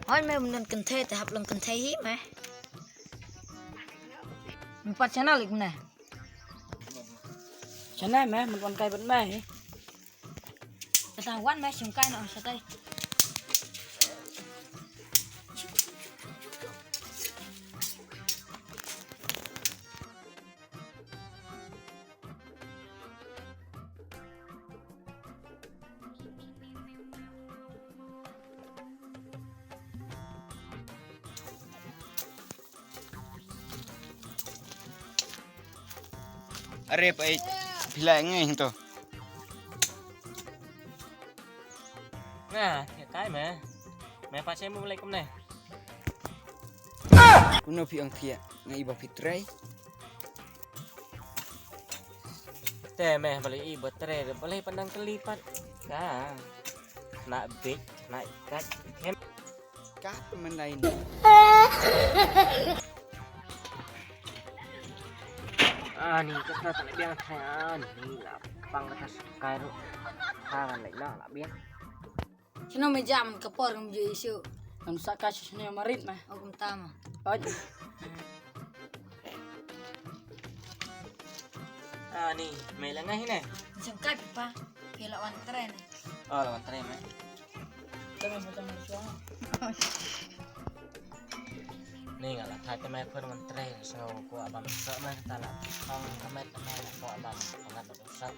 hỏi mẹ mình cần thê thì học lần cần thê hiếp mẹ mình bắt chả nào lịch này chả này mẹ mình còn cay vẫn mẹ cái thằng quán mẹ xuống cay nọ sao đây Arep ay pila ngay to. Nè, cái mẹ phải xem mua lấy công này. Kuno pi ang pia ngay iba pitray. Teh mẹ beli ibu tere, beli pandang kelipat. Nah, nak big, nak kat, hem. Kat man lain. Ni kita tak biang saya ni lah pang atas kairo. Tangan lại nó là biết. chứ nó mới giảm cái bò làm gì chứ làm sao cái này mà rít mà ông cũng ta mà ơi Ni mẹ là ngay này. xem cay pa kia là ăn tren này Là bàn tay mẹ. jangan macam suara Ni nggak lah, kata mẹ pun bàn tay, so ko abang sợ mẹ ta là không, mẹ là ko abang nggak ada dosa.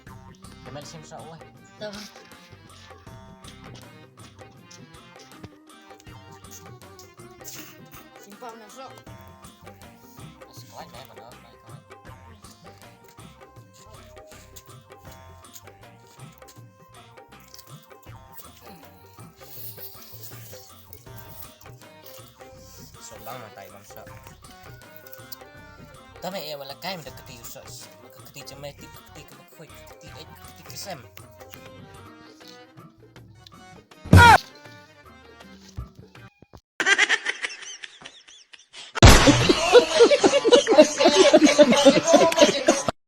Mẹ sim sợ ơi. đâu simpang nè sok Sekolah mẹ còn đó, mẹ coi. Solang mata imam sợ. Tapi ya wala kaya mình dekati sợ, dekati cemai, dekati kebakoi, dekati kesem.